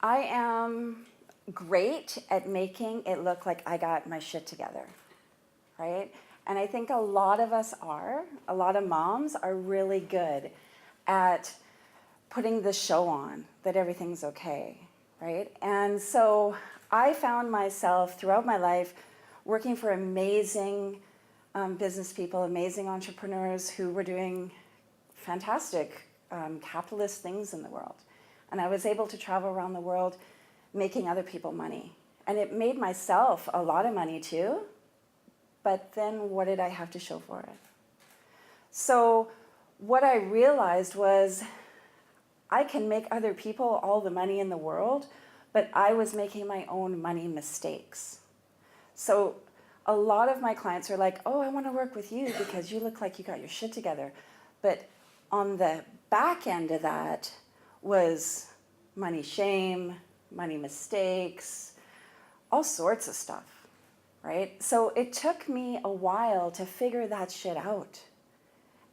I am great at making it look like I got my shit together, right? And I think a lot of us are, a lot of moms are really good at putting the show on that everything's okay, right? And so I found myself throughout my life working for amazing business people, amazing entrepreneurs who were doing fantastic capitalist things in the world. And I was able to travel around the world making other people money. And it made myself a lot of money too, but then what did I have to show for it? So what I realized was I can make other people all the money in the world, but I was making my own money mistakes. So a lot of my clients are like, oh, I want to work with you because you look like you got your shit together. But on the back end of that was money shame, money mistakes, all sorts of stuff, right? So it took me a while to figure that shit out.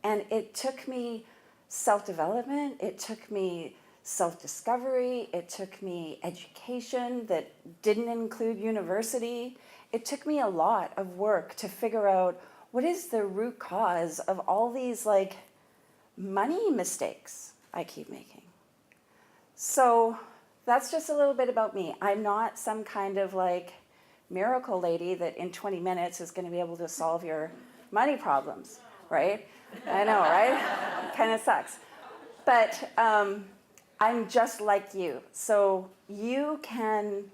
And it took me self-development, it took me self-discovery, it took me education that didn't include university. It took me a lot of work to figure out what is the root cause of all these like money mistakes I keep making. So that's just a little bit about me. I'm not some kind of like miracle lady that in 20 minutes is going to be able to solve your money problems, right? I know, right? Kind of sucks. But I'm just like you. So you can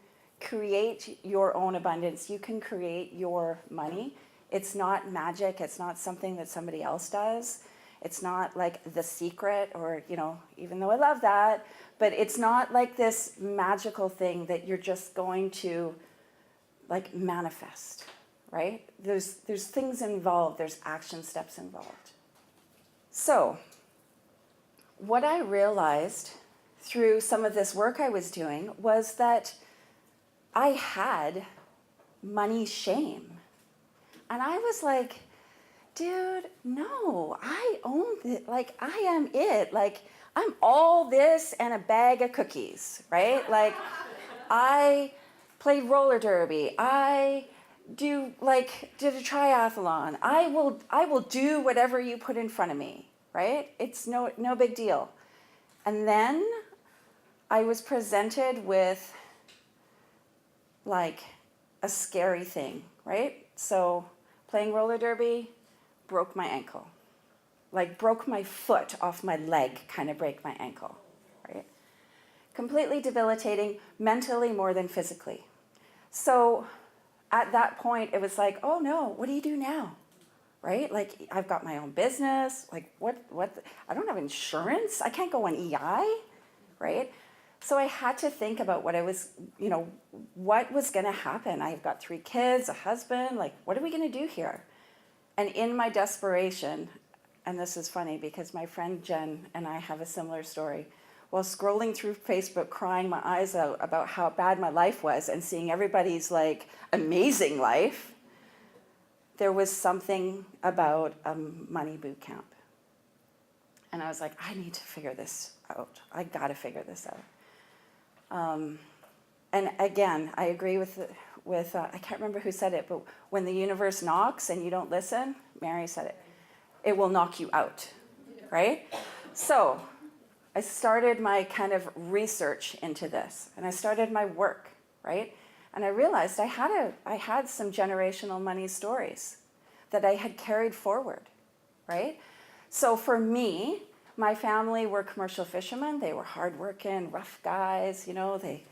create your own abundance. You can create your money. It's not magic. It's not something that somebody else does. It's not like The Secret or, you know, even though I love that, but it's not like this magical thing that you're just going to like manifest, right? There's things involved. There's action steps involved. So what I realized through some of this work I was doing was that I had money shame. And I was like, dude, no, I own it. Like, I am it. Like, I'm all this and a bag of cookies, right? Like, I played roller derby. I did a triathlon. I will do whatever you put in front of me, right? It's no big deal. And then I was presented with like a scary thing, right? So playing roller derby, broke my ankle. Like broke my foot off my leg, kind of break my ankle, right? Completely debilitating, mentally more than physically. So at that point, it was like, oh no, what do you do now? Right? Like I've got my own business. Like what, I don't have insurance. I can't go on EI, right? So I had to think about what I was, you know, what was going to happen. I've got 3 kids, a husband, like what are we going to do here? And in my desperation, and this is funny because my friend Jen and I have a similar story, while scrolling through Facebook crying my eyes out about how bad my life was and seeing everybody's like amazing life, there was something about a money boot camp. And I was like, I need to figure this out. I got to figure this out. And again, I agree with I can't remember who said it, but when the universe knocks and you don't listen, Mary said it, it will knock you out, right? So I started my kind of research into this, and I started my work, right? And I realized I had some generational money stories that I had carried forward, right? So for me, my family were commercial fishermen. They were hardworking, rough guys, you know, they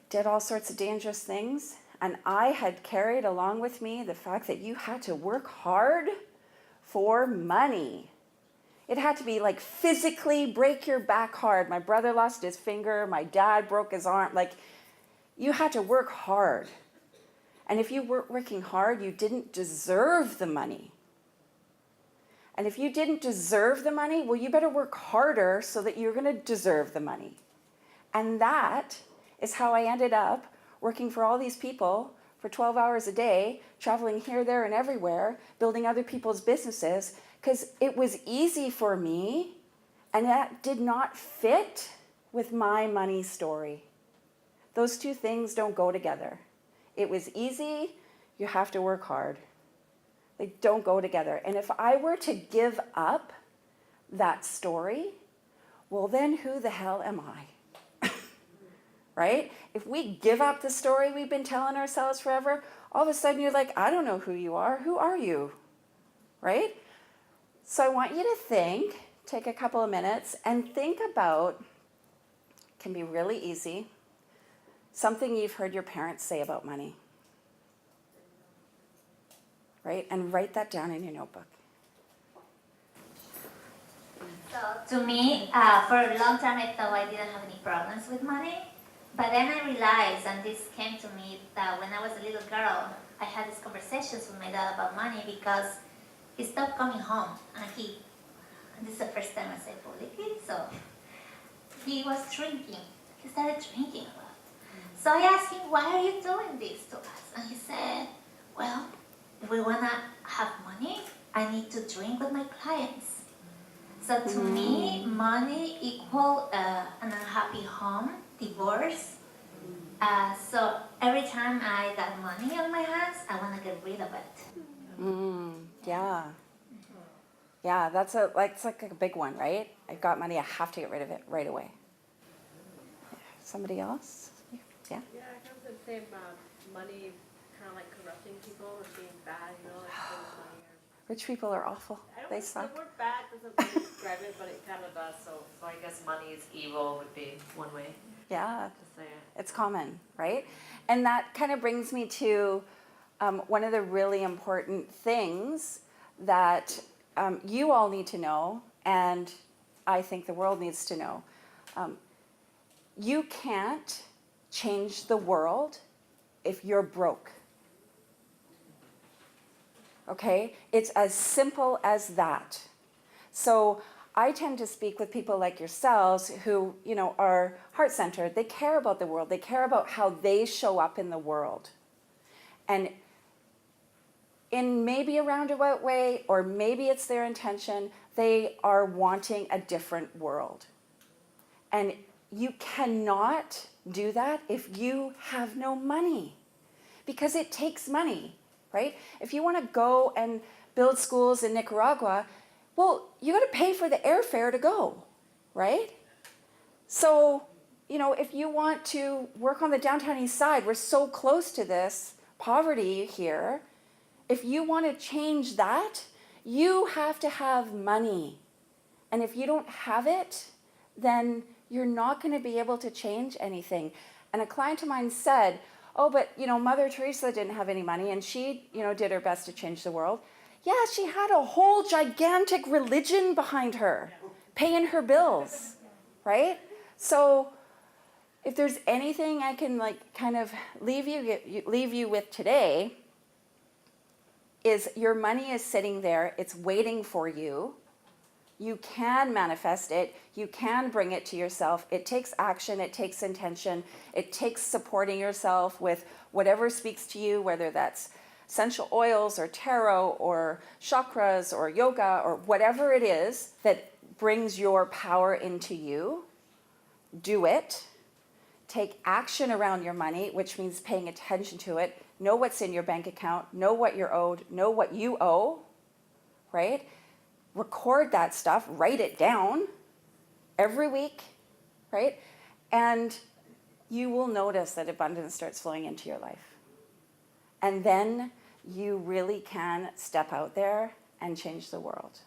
did all sorts of dangerous things. And I had carried along with me the fact that you had to work hard for money. It had to be like physically break your back hard. My brother lost his finger. My dad broke his arm. Like, you had to work hard. And if you weren't working hard, you didn't deserve the money. And if you didn't deserve the money, well, you better work harder so that you're going to deserve the money. And that is how I ended up working for all these people for 12 hours a day, traveling here, there, and everywhere, building other people's businesses, because it was easy for me, and that did not fit with my money story. Those two things don't go together. It was easy, you have to work hard. They don't go together. And if I were to give up that story, well, then who the hell am I? Right? If we give up the story we've been telling ourselves forever, all of a sudden you're like, I don't know who you are. Who are you? Right? So I want you to think, take a couple of minutes and think about, can be really easy, something you've heard your parents say about money. Right? And write that down in your notebook. So to me, for a long time I thought I didn't have any problems with money. But then I realized, and this came to me, that when I was a little girl, I had these conversations with my dad about money because he stopped coming home. And this is the first time I say publicly, so he was drinking. He started drinking a lot. So I asked him, why are you doing this to us? And he said, well, if we want to have money, I need to drink with my clients. So to me, money equal an unhappy home, divorce. So every time I got money on my hands, I want to get rid of it. Yeah. Yeah, that's like a big one, right? I've got money, I have to get rid of it right away. Somebody else? Yeah. Yeah, I kind of the same. Money kind of like corrupting people or being bad, you know, like money. Rich people are awful. They suck. The word bad doesn't really describe it, but it kind of does. So I guess money is evil would be one way Yeah, to say it. it's common, right? And that kind of brings me to one of the really important things that you all need to know, and I think the world needs to know. You can't change the world if you're broke. Okay? It's as simple as that. So I tend to speak with people like yourselves who, you know, are heart-centered. They care about the world. They care about how they show up in the world. And in maybe a roundabout way, or maybe it's their intention, they are wanting a different world. And you cannot do that if you have no money, because it takes money, right? If you want to go and build schools in Nicaragua, well, you got to pay for the airfare to go, right? So, you know, if you want to work on the downtown east side, we're so close to this poverty here. If you want to change that, you have to have money. And if you don't have it, then you're not going to be able to change anything. And a client of mine said, oh, but, you know, Mother Teresa didn't have any money and she, you know, did her best to change the world. Yeah, she had a whole gigantic religion behind her, paying her bills, right? So if there's anything I can like kind of leave you with today, is your money is sitting there, it's waiting for you. You can manifest it, you can bring it to yourself. It takes action, it takes intention, it takes supporting yourself with whatever speaks to you, whether that's essential oils or tarot or chakras or yoga or whatever it is that brings your power into you. Do it. Take action around your money, which means paying attention to it. Know what's in your bank account, know what you're owed, know what you owe, right? Record that stuff, write it down every week, right? And you will notice that abundance starts flowing into your life. And then you really can step out there and change the world.